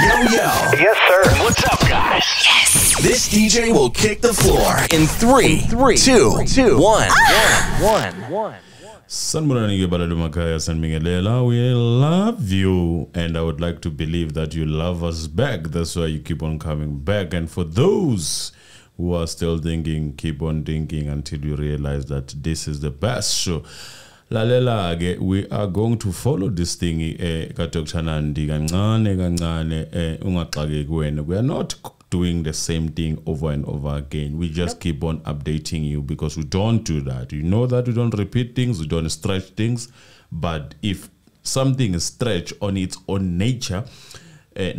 Yes, sir. What's up, guys? Yes. This DJ will kick the floor in 3, 2, 1. Sanbonani Baladumakaya Sanmingelela, we love you, and I would like to believe that you love us back. That's why you keep on coming back. And for those who are still thinking, keep on thinking until you realize that this is the best show. Lalela, we are going to follow this thing. Dr. Nandi, we are not doing the same thing over and over again. We just keep on updating you because we don't do that. You know that we don't repeat things, we don't stretch things. But if something is stretched on its own nature, we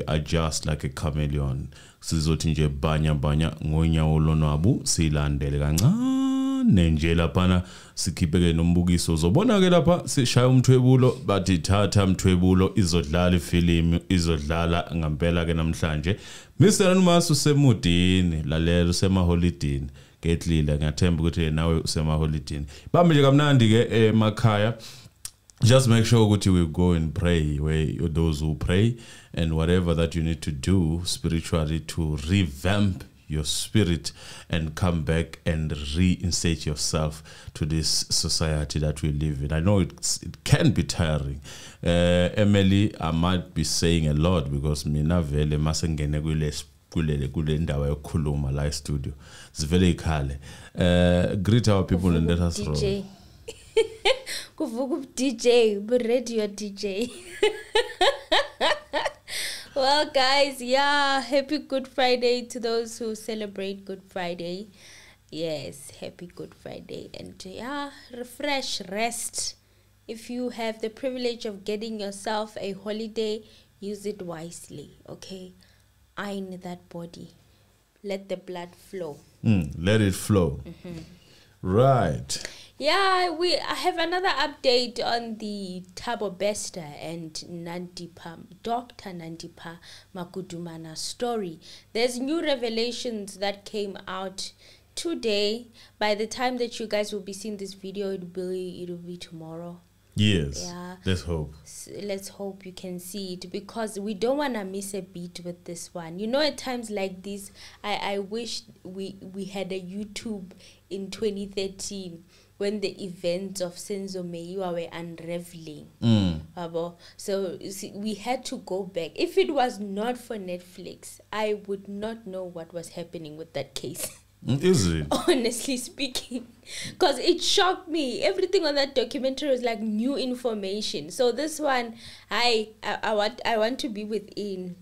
adjust like a chameleon. Sizotinje banya ngonya olonabu silandele kancane nenjela phana sikhipeke nombukiso zobona ke lapha sishaya umthwebulo bathi thatha umthwebulo izodlala ifilimu izodlala ngempela ke namhlanje. Mr. Numasu usemudini lalela usemaholidini ketlile ngiyathemba ukuthi nawe usemaholidini bambe nje kamnandi ke emakhaya. Just make sure that you will go and pray where those who pray and whatever that you need to do spiritually to revamp your spirit and come back and reinstate yourself to this society that we live in. I know it can be tiring. Emily, I might be saying a lot because mina vele masengene kule ndawo yokukhuluma live studio. It's very khale. Greet our people and let us roll. DJ, but radio DJ. Well, guys, yeah, happy Good Friday to those who celebrate Good Friday. Yes, happy Good Friday. And yeah, refresh, rest. If you have the privilege of getting yourself a holiday, use it wisely, okay? Iron that body. Let the blood flow. Let it flow. Right. Yeah, I have another update on the Thabo Bester and Dr. Nandipha Makudumana story. There's new revelations that came out today. By the time that you guys will be seeing this video, it'll be tomorrow. Yes. Yeah. Let's hope. Let's hope you can see it because we don't want to miss a beat with this one. You know, at times like this, I wish we had a YouTube in 2013 when the events of Senzo Meyiwa were unraveling. So you see, we had to go back. If it was not for Netflix, I would not know what was happening with that case. Is it? Honestly speaking, because it shocked me. Everything on that documentary was like new information. So this one, I want to be within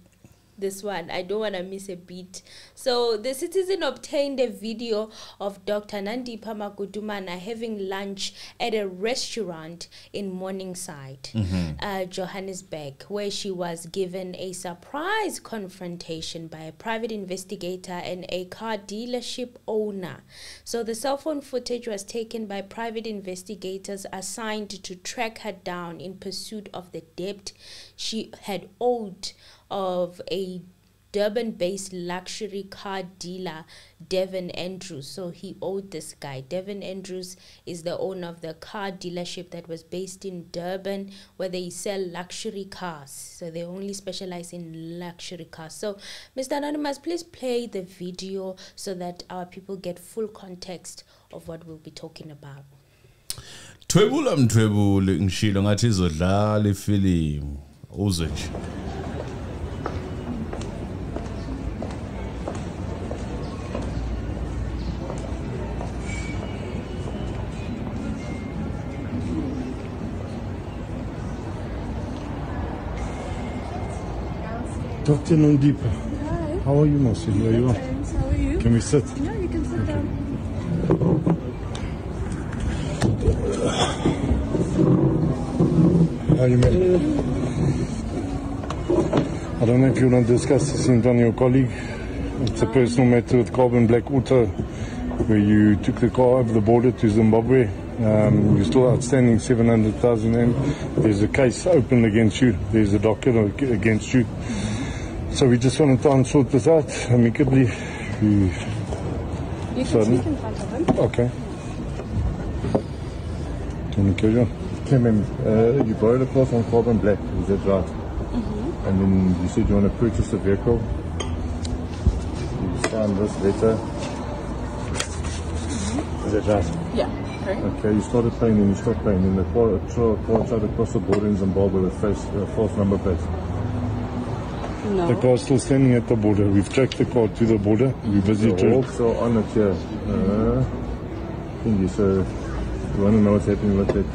this one. I don't want to miss a beat. So the Citizen obtained a video of Dr. Nandipha Makudumana having lunch at a restaurant in Morningside, Johannesburg, where she was given a surprise confrontation by a private investigator and a car dealership owner. So the cell phone footage was taken by private investigators assigned to track her down in pursuit of the debt she had owed of a Durban-based luxury car dealer, Devin Andrews. So he owed this guy. Devin Andrews is the owner of the car dealership that was based in Durban, where they sell luxury cars. So they only specialize in luxury cars. So, Mr. Anonymous, please play the video so that our people get full context of what we'll be talking about. Twebula mthwebule ngishilo ngathi izodlala ifilimu uze nje. Dr. Nandipha. Hi. How are you, Mosi? How are you? Thanks. How are you? Can we sit? Yeah, you can sit down. How are you, man? I don't know if you want to discuss this in front of your colleague. It's a personal matter with Carbon Black Auto, where you took the car over the border to Zimbabwe. You're still outstanding 700,000 rand. There's a case open against you. There's a docket against you. So we just want to try and sort this out amicably. You can speak in front of him. Okay. Can you carry on? Okay, ma'am. You borrowed a car from Carbon Black, is that right? And then you said you want to purchase a vehicle. You signed this letter. Is that right? Yeah, correct. Okay, you started paying, then you stopped paying. Then the car tried to cross the border in Zimbabwe with false number plates. No. The car's still standing at the border. We've tracked the car to the border. We're busy Mm-hmm. to. Oh. Also on it here. Thingy, so you want to know what's happening with that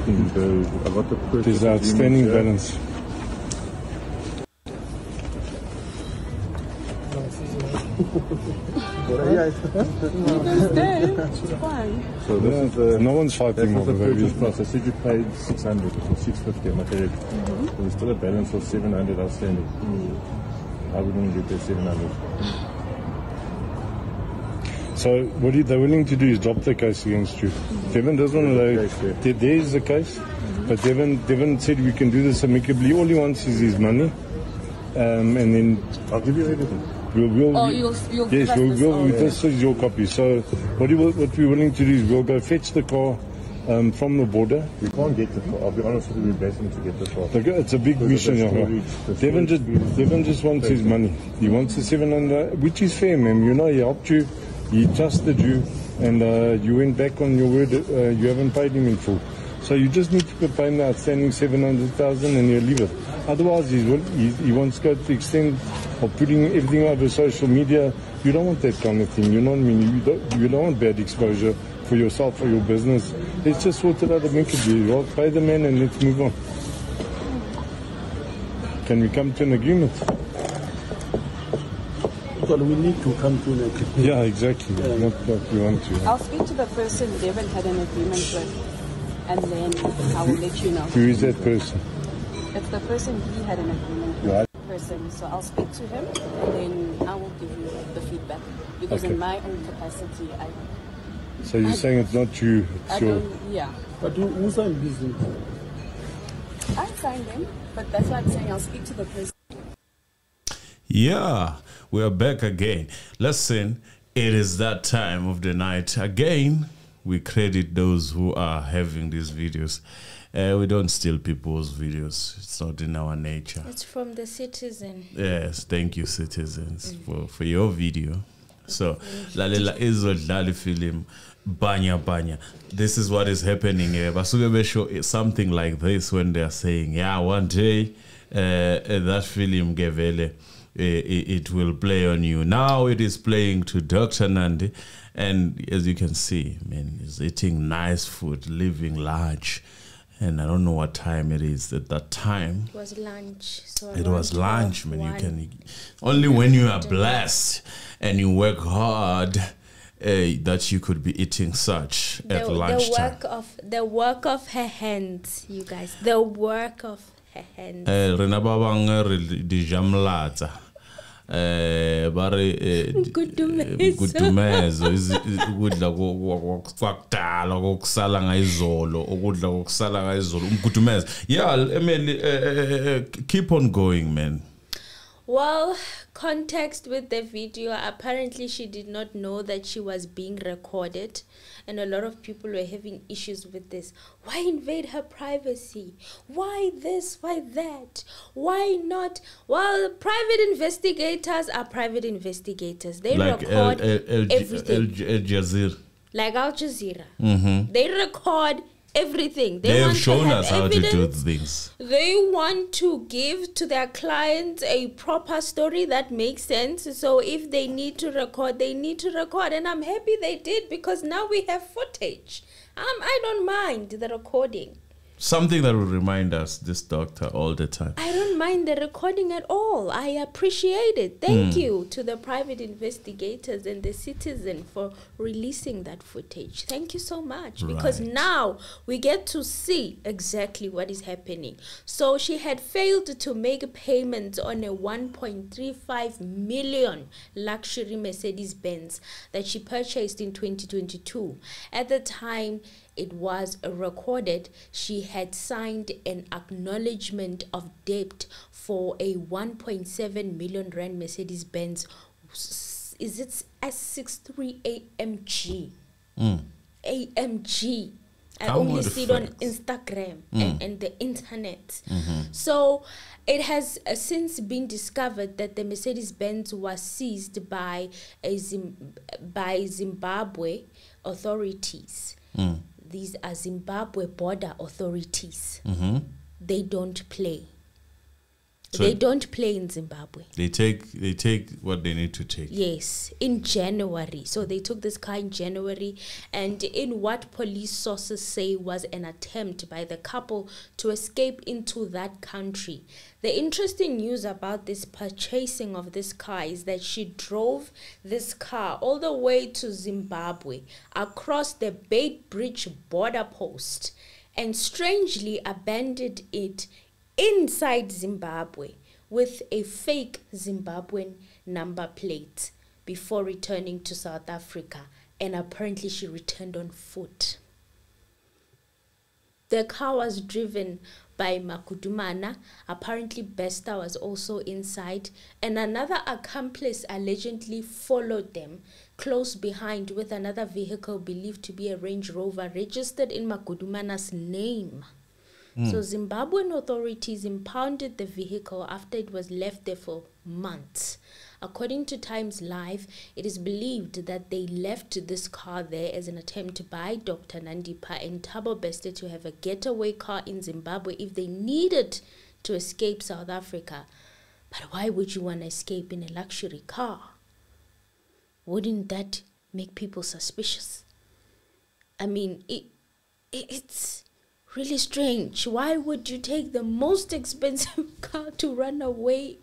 thing. I got the purchase. There's outstanding agreement balance. here. It's fine. So this is the. No one's fighting That was the over purchase that. price. I said you paid 600 or 650. Am I correct? There's still a balance of 700 outstanding. How are we going to get that 700? So what they're willing to do is drop the case against you. Devin doesn't want There's the to. case, yeah. There is the case, but Devin said we can do this amicably. All he wants is his money, and then I'll give you everything. we'll Oh, you'll yes, pass this on. this is your copy. So what we're willing to do is we'll go fetch the car from the border. We can't get the car. I'll be honest with you, we're blessing to get the car. It's a big Because of mission. the Devin storage just wants his money. He wants the 700, which is fair, ma'am. You know, he helped you, he trusted you, and you went back on your word. You haven't paid him in full. So you just need to pay him the outstanding 700,000 and he'll leave it. Otherwise, he wants to go to the extent of putting everything over social media. You don't want that kind of thing. You know what I mean? You don't want bad exposure for yourself, for your business. Let's just sort it out amicably. Well, pay the man and let's move on. Can we come to an agreement? Well, we need to come to an agreement. Yeah, exactly. Not what we want to. I'll speak to the person Devin had an agreement with, and then I will let you know. Who is that person? It's the person he had an agreement with. Right. Person. So I'll speak to him, and then I will give you the feedback. Because Okay. in my own capacity, So you're saying it's not you, I it's your... don't, yeah. But who signed business? I signed him, but that's why I'm saying I'll speak to the person. Yeah, we are back again. Listen, it is that time of the night again. We credit those who are having these videos. We don't steal people's videos. It's not in our nature. It's from the Citizen. Yes, thank you, citizens, for your video. So, lalela izodlala film banya banya. This is what is happening here. Basuke besho something like this when they are saying, yeah, one day that film gevele it will play on you. Now it is playing to Dr. Nandi, and as you can see, man, he's eating nice food, living large. And I don't know what time it is at that time. It was lunch. So It around was lunch, 12, man. You 1. can only when you are blessed and you work hard that you could be eating such at lunchtime. The work of her hands, you guys. The work of her hands. Rena babang re di jamlata. Bari gudumezo ukudla kwakudala kokusala ngayizolo ukudla kokusala ngayizolo umgudumezo. Yeah, Emily, keep on going, man. Well, context with the video, apparently she did not know that she was being recorded, and a lot of people were having issues with this. Why invade her privacy? Why this? Why that? Why not? Well, private investigators are private investigators. They Like record everything. Al Jazeera. Like Al Jazeera. They record everything. They have want to shown have us how to do evidence. things. They want to give to their clients a proper story that makes sense. So if they need to record, they need to record. And I'm happy they did, because now we have footage. I don't mind the recording. Something that will remind us this doctor all the time. I don't mind the recording at all. I appreciate it. Thank you to the private investigators and the Citizen for releasing that footage. Thank you so much. Because Right. now we get to see exactly what is happening. So she had failed to make payments on a 1.35 million luxury Mercedes-Benz that she purchased in 2022. At the time it was recorded, she had signed an acknowledgement of debt for a 1.7 million rand Mercedes-Benz. Is it S63 AMG? AMG. I Come only with see it on facts. Instagram and the internet. So it has since been discovered that the Mercedes-Benz was seized by Zimbabwe authorities. These are Zimbabwe border authorities. They don't play. So they don't play in Zimbabwe. They take what they need to take. Yes, in January. So they took this car in January, and in what police sources say was an attempt by the couple to escape into that country. The interesting news about this purchasing of this car is that she drove this car all the way to Zimbabwe, across the Beitbridge border post, and strangely abandoned it inside Zimbabwe with a fake Zimbabwean number plate before returning to South Africa, and apparently she returned on foot. The car was driven by Makudumana. Apparently Bester was also inside, and another accomplice allegedly followed them close behind with another vehicle believed to be a Range Rover registered in Makudumana's name. So Zimbabwean authorities impounded the vehicle after it was left there for months. According to Times Live, it is believed that they left this car there as an attempt by Dr. Nandipha and Thabo Bester to have a getaway car in Zimbabwe if they needed to escape South Africa. But why would you want to escape in a luxury car? Wouldn't that make people suspicious? I mean, it's really strange. Why would you take the most expensive car to run away?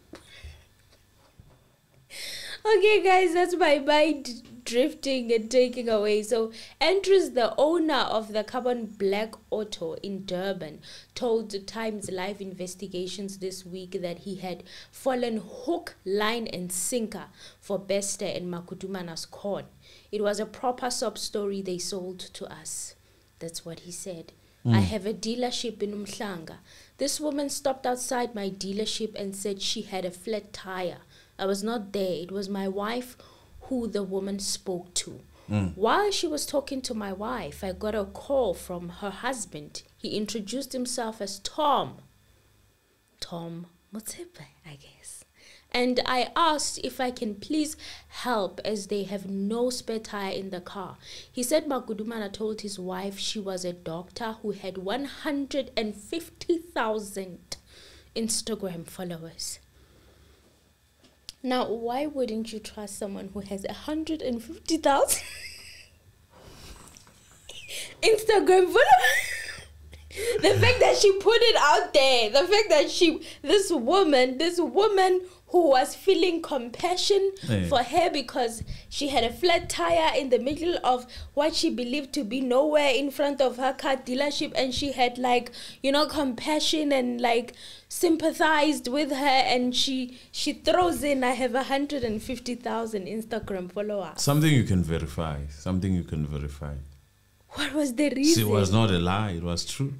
Okay, guys, that's my mind drifting and taking away. So, Andrews, the owner of the carbon black auto in Durban, told Times Live Investigations this week that he had fallen hook, line, and sinker for Bester and Makudumana's corn. It was a proper sob story they sold to us. That's what he said. I have a dealership in Umhlanga. This woman stopped outside my dealership and said she had a flat tire. I was not there. It was my wife who the woman spoke to. While she was talking to my wife, I got a call from her husband. He introduced himself as Tom Motsepe, I guess. And I asked if I can please help as they have no spare tire in the car. He said Makudumana told his wife she was a doctor who had 150,000 Instagram followers. Now, why wouldn't you trust someone who has 150,000 Instagram followers? The fact that she put it out there, the fact that this woman who was feeling compassion for her because she had a flat tire in the middle of what she believed to be nowhere in front of her car dealership, and she had compassion and sympathized with her, and she throws in, I have 150,000 Instagram followers. Something you can verify. What was the reason? See, it was not a lie. It was true.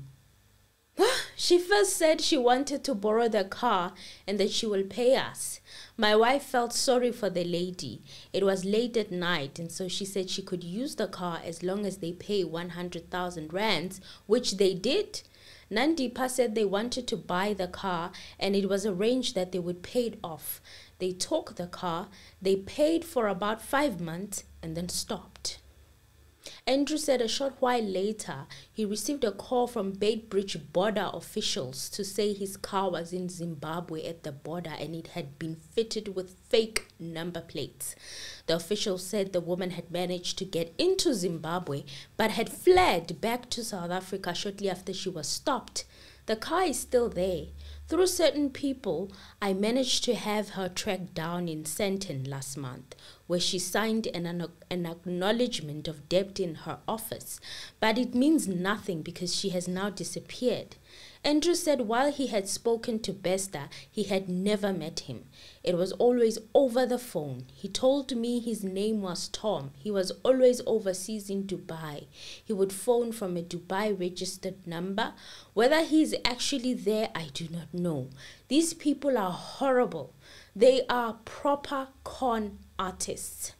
She first said she wanted to borrow the car and that she will pay us. My wife felt sorry for the lady. It was late at night, and so she said she could use the car as long as they pay 100,000 rands, which they did. Nandipha said they wanted to buy the car, and it was arranged that they would pay it off. They took the car, they paid for about 5 months, and then stopped. Andrew said a short while later, he received a call from Beitbridge border officials to say his car was in Zimbabwe at the border and it had been fitted with fake number plates. The officials said the woman had managed to get into Zimbabwe but had fled back to South Africa shortly after she was stopped. The car is still there. Through certain people, I managed to have her tracked down in Sandton last month, where she signed an acknowledgement of debt in her office. But it means nothing because she has now disappeared. Andrew said while he had spoken to Bester, he had never met him. It was always over the phone. He told me his name was Tom. He was always overseas in Dubai. He would phone from a Dubai registered number. Whether he is actually there, I do not know. These people are horrible. They are proper con artists.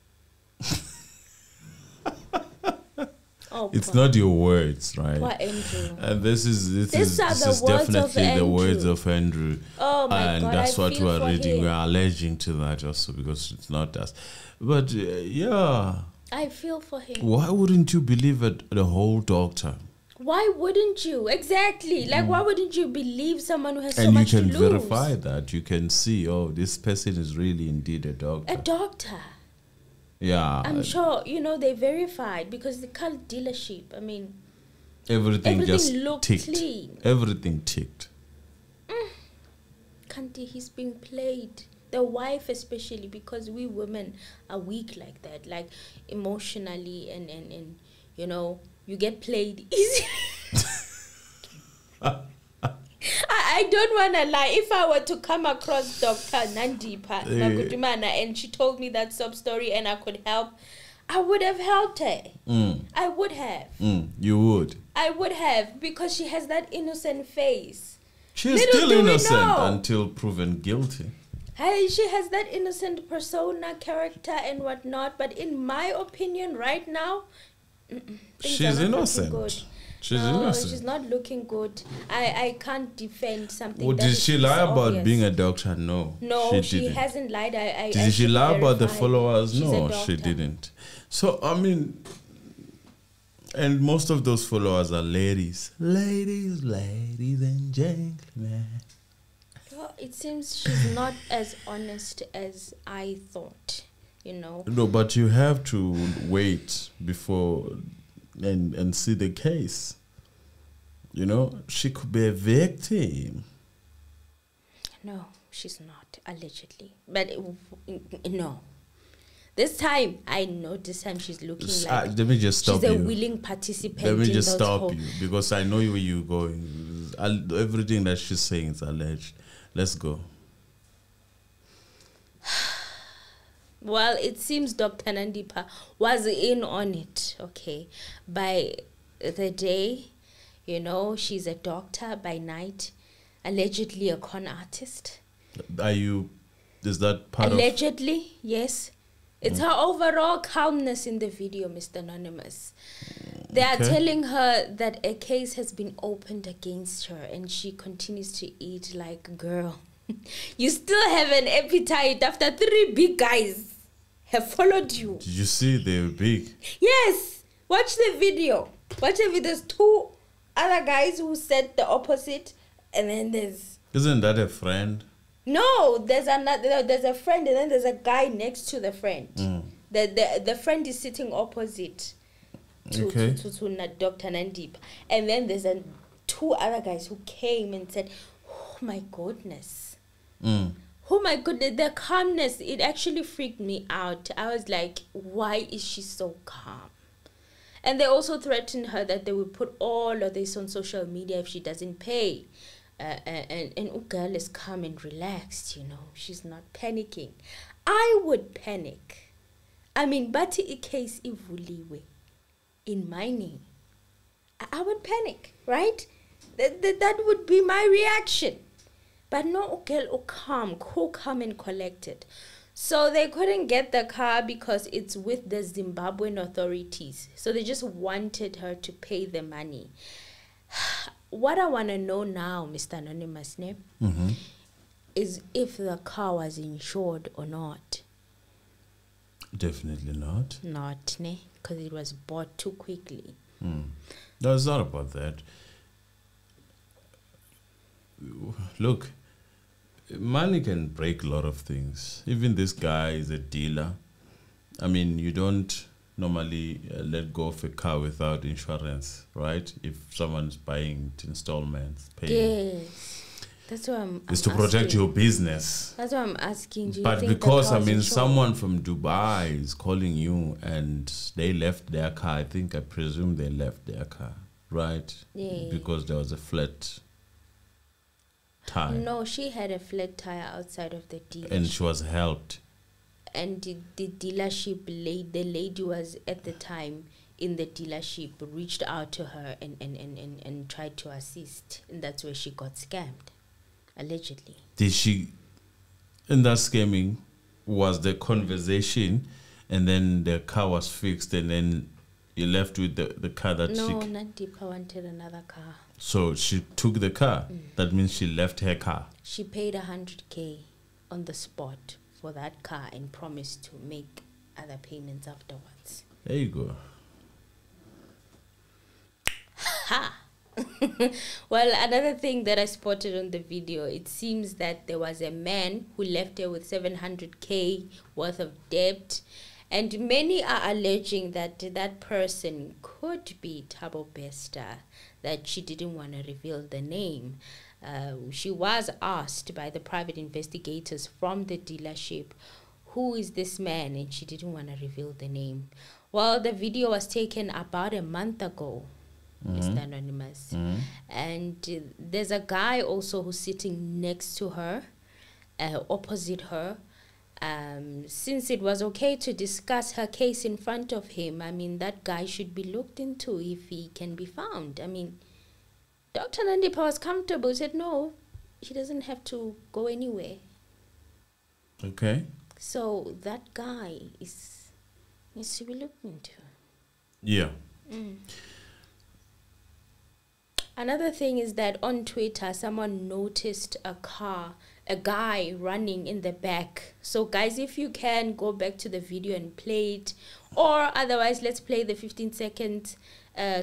Oh, it's poor- not your words, right? Poor Andrew. And this is These are the words of definitely the words Andrew. of Andrew. Oh my And God, that's I what feel we're for reading. him. We're alleging to that also because it's not us. But yeah, I feel for him. why wouldn't you believe the whole doctor? Why wouldn't you? Exactly. Like, why wouldn't you believe someone who has so And you much can to lose? verify that. You can see, oh, this person is really indeed a doctor. A doctor. Yeah. I'm sure, they verified because the car dealership, I mean, Everything just looked ticked. clean. Everything ticked. Kanti, he's being played. The wife especially, because we women are weak like that, like emotionally and you get played easily. I don't want to lie. If I were to come across Dr. Nandipa Magudumana and she told me that sub story and I could help, I would have helped her. I would have. You would. I would have, because she has that innocent face. She is Little still do we innocent know. until proven guilty. Hey, she has that innocent persona, character, and whatnot. But in my opinion, right now, things She's are not looking innocent. good. She's No, innocent. she's not looking good. I can't defend something. Well, that did is she lie about obvious. being a doctor? No. No, she didn't. hasn't lied. I Did she lie about the verified. followers? She's a No, she doctor. didn't. So, I mean, and most of those followers are ladies. Ladies and gentlemen. Well, it seems she's not as honest as I thought. No, but you have to wait before and see the case. She could be a victim. No, she's not, allegedly. But no. This time, I know this time she's looking like Let me just stop she's a you. willing participant. Let me in just those stop whole- you because I know where you're going. Everything that she's saying is alleged. Let's go. Well, it seems Dr. Nandipa was in on it, okay. By the day, she's a doctor. By night, allegedly a con artist. Is that part Allegedly, yes. It's her overall calmness in the video, Mr. Anonymous. They are Okay. telling her that a case has been opened against her and she continues to eat like, girl, you still have an appetite after 3 big guys have followed you. Did you see they're big? Yes, watch the video. Watch the video. There's 2 other guys who said the opposite, and then there's Isn't that a friend? no. There's another. There's a friend, and then there's a guy next to the friend. The friend is sitting opposite to Okay. to Dr. Nandip, and then there's 2 other guys who came and said, "Oh my goodness." Oh my goodness, the calmness, it actually freaked me out. I was like, why is she so calm? And they also threatened her that they will put all of this on social media if she doesn't pay. And girl is calm and relaxed, she's not panicking. I would panic. I mean, but in case ivuliwe in my name, I would panic, right? That would be my reaction. But no, girl, calm and collected. So they couldn't get the car because it's with the Zimbabwean authorities. So they just wanted her to pay the money. What I want to know now, Mr. Anonymous, is if the car was insured or not. Definitely not. Not, because it was bought too quickly. No, it's not about that. Look, money can break a lot of things. Even this guy is a dealer. I mean, you don't normally let go of a car without insurance, right? If someone's buying it installments, paying. Yes. That's what I'm It's to protect asking. your business. That's what I'm asking. Do you But think the because, car was insured? someone from Dubai is calling you and they left their car, I presume they left their car, right? Yeah. Because there was a flat tire. No, she had a flat tire outside of the dealership. And she was helped. And the dealership the lady was at the time in the dealership, reached out to her and tried to assist. And that's where she got scammed, allegedly. Did she, in that scamming, was the conversation and then the car was fixed and then You left with the car that No, she... Nandipha wanted another car. So she took the car. That means she left her car. She paid 100K on the spot for that car and promised to make other payments afterwards. There you go. Ha! Well, another thing that I spotted on the video, it seems that there was a man who left her with 700K worth of debt, and many are alleging that that person could be Thabo Bester, that she didn't want to reveal the name. She was asked by the private investigators from the dealership, who is this man, and she didn't want to reveal the name. Well, the video was taken about a month ago, Mr. Anonymous. And there's a guy also who's sitting next to her, opposite her. Since it was okay to discuss her case in front of him, I mean, that guy should be looked into if he can be found. I mean, Dr. Nandipha was comfortable. He said, no, she doesn't have to go anywhere. Okay. So that guy needs to be looked into. Yeah. Another thing is that on Twitter, someone noticed a guy running in the back. So guys, if you can, go back to the video and play it. Or otherwise, let's play the 15-second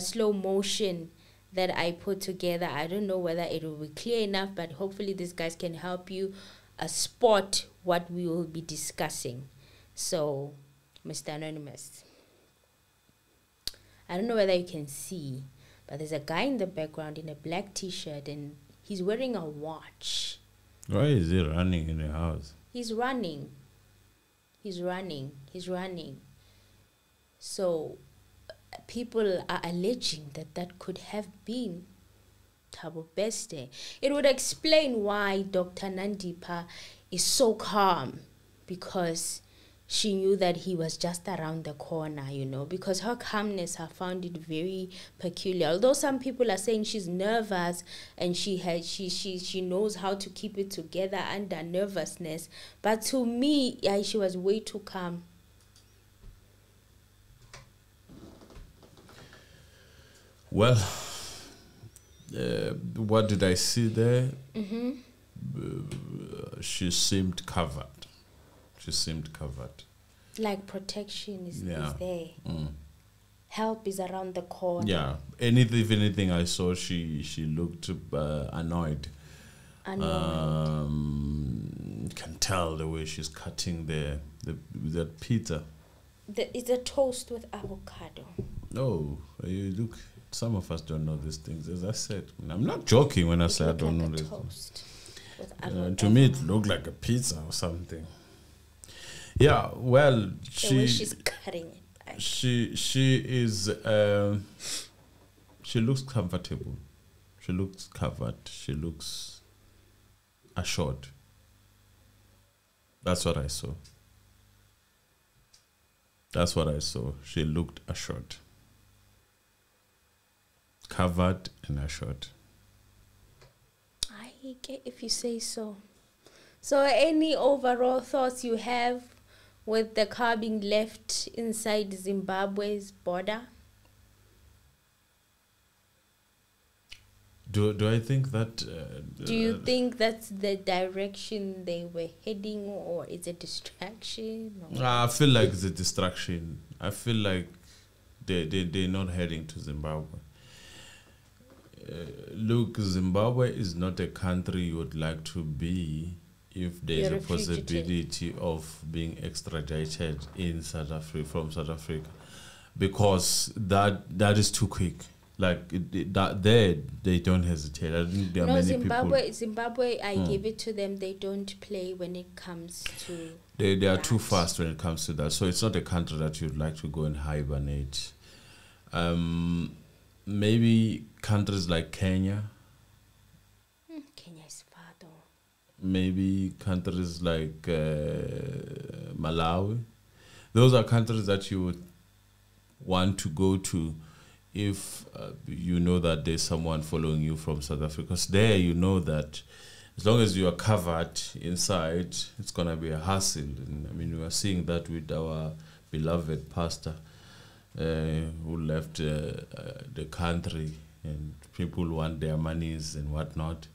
slow motion that I put together. I don't know whether it will be clear enough, but hopefully these guys can help you spot what we will be discussing. So, Mr. Anonymous, I don't know whether you can see, but there's a guy in the background in a black t-shirt and he's wearing a watch. Why is he running in the house? He's running. So people are alleging that that could have been Thabo Bester. It would explain why Dr. Nandipha is so calm, because she knew that he was just around the corner, you know, because her calmness, I found it very peculiar. Although some people are saying she's nervous and she knows how to keep it together under nervousness, but to me, she was way too calm. Well, what did I see there? She seemed covered. Like protection is there. Help is around the corner. Yeah. Anything I saw, she looked annoyed. You can tell the way she's cutting that pizza. It's a toast with avocado. No, you look. Some of us don't know these things. As I said, I'm not joking when I say I don't know this. Toast with avocado. To me, it looked like a pizza or something. Yeah, well, the way she's cutting it. She is. She looks comfortable. She looks covered. She looks assured. That's what I saw. She looked assured. Covered and assured. I get if you say so. So any overall thoughts you have with the car being left inside Zimbabwe's border? Do I think that... do you think that's the direction they were heading, or is it a distraction? I feel like it's a distraction. I feel like they're not heading to Zimbabwe. Look, Zimbabwe is not a country you would like to be if there's a possibility of being extradited in South Africa, from South Africa, because that is too quick. Like they don't hesitate. I think there are many Zimbabwe, I give it to them. They don't play when it comes to. They are too fast when it comes to that. So it's not a country that you'd like to go and hibernate. Maybe countries like Kenya. Kenya is far though. Maybe countries like Malawi. Those are countries that you would want to go to if you know that there's someone following you from South Africa. Because there you know that as long as you are covered inside, it's going to be a hassle. And I mean, we are seeing that with our beloved pastor. who left the country, and people want their monies and whatnot.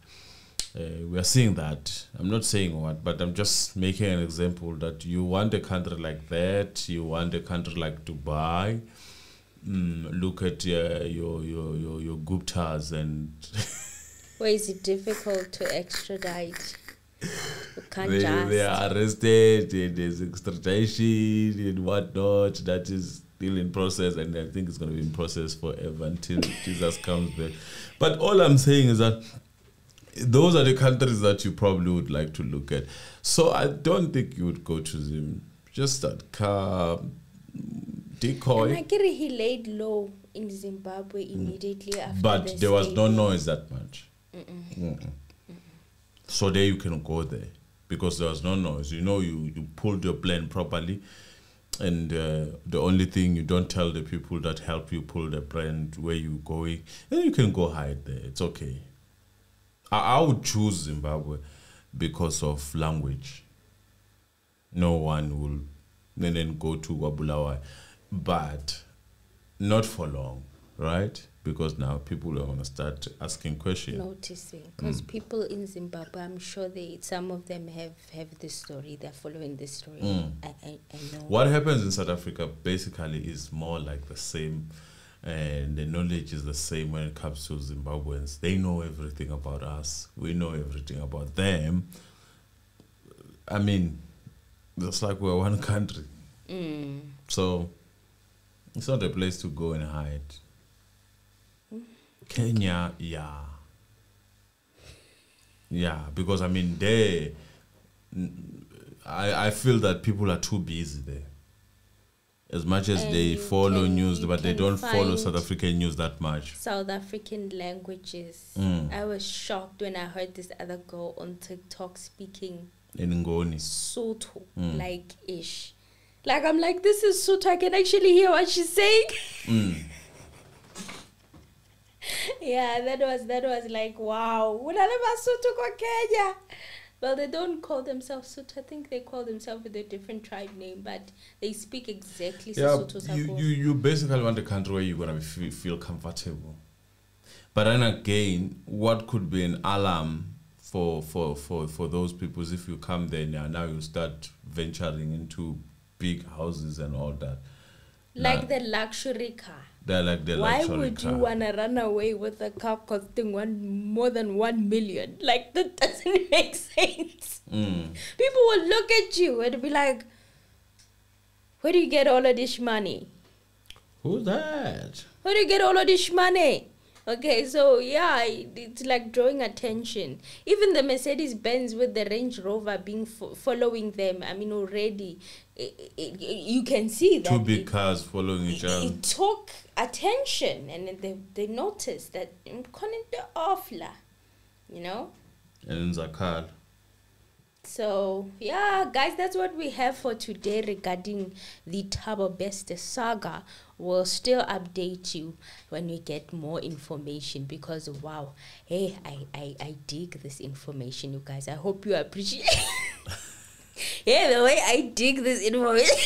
We are seeing that. I'm not saying what, but I'm just making an example that you want a country like that. You want a country like Dubai. Look at your Guptas and. Why is it difficult to extradite? You can't They are arrested. There's extradition and whatnot. That is still in process, and I think it's going to be in process forever until Jesus comes back. But all I'm saying is that those are the countries that you probably would like to look at. So I don't think you would go to them. Just that car decoy. And I get it, he laid low in Zimbabwe immediately after. But there was no noise that much. So there you can go there because there was no noise. You know, you pulled your plane properly, and the only thing you don't tell the people that help you pull the plane where you're going, and you can go hide there. It's okay. I would choose Zimbabwe because of language. No one will then go to Wabulawayo, but not for long, right? Because now people are going to start asking questions. Noticing, because people in Zimbabwe, I'm sure some of them have this story. They're following this story. I know. What happens in South Africa basically is more like the same, and the knowledge is the same when it comes to Zimbabweans. They know everything about us. We know everything about them. I mean, it's like we're one country. So it's not a place to go and hide. Kenya, yeah, because I mean, I feel that people are too busy there. As much as they follow news, but they don't follow South African news that much. South African languages. I was shocked when I heard this other girl on TikTok speaking in Ngoni. Sotho, like ish. Like I'm like, this is Sotho. I can actually hear what she's saying. Yeah, that was like, wow. Kenya. Well, they don't call themselves Sotho. I think they call themselves with a different tribe name, but they speak exactly Sotho. You basically want a country where you're gonna feel comfortable. But then again, what could be an alarm for those people is if you come there now you start venturing into big houses and all that. Like the luxury car. They're like the Why luxury would car. you want to run away with a car costing more than 1 million? Like, that doesn't make sense. People will look at you and be like, where do you get all of this money? Who's that? Where do you get all of this money? Okay, so yeah, it's like drawing attention. Even the Mercedes-Benz with the Range Rover being following them, I mean, already, you can see that. Two big cars following each other. It took attention, and they noticed that I'm calling the offla, you know? And Zakar. So, yeah, guys, that's what we have for today regarding the Thabo Bester saga. We'll still update you when we get more information because, wow, hey, I dig this information, you guys. I hope you appreciate yeah, the way I dig this information.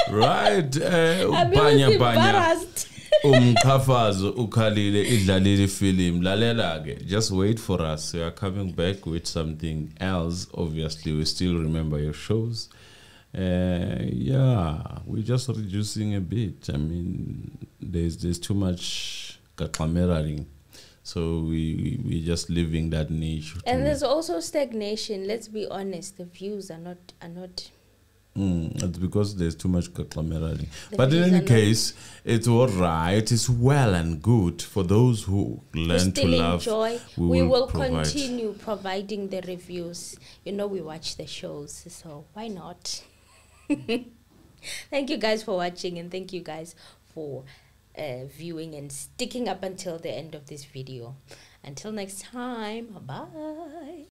Right. I'm embarrassed. Umqhafazo ukhalile idlalile film lalela ke, just wait for us. We are coming back with something else. Obviously we still remember your shows. Yeah, we're just reducing a bit. I mean, there's too much kakameraing, so we just leaving that niche. And there's also stagnation. Let's be honest, the views are not. It's because there's too much kakameraing. But in any case, it's all right. It's well and good for those who learn to love. Enjoy. We will continue providing the reviews. You know, we watch the shows, so why not? Thank you guys for watching, and thank you guys for viewing and sticking up until the end of this video. Until next time, bye.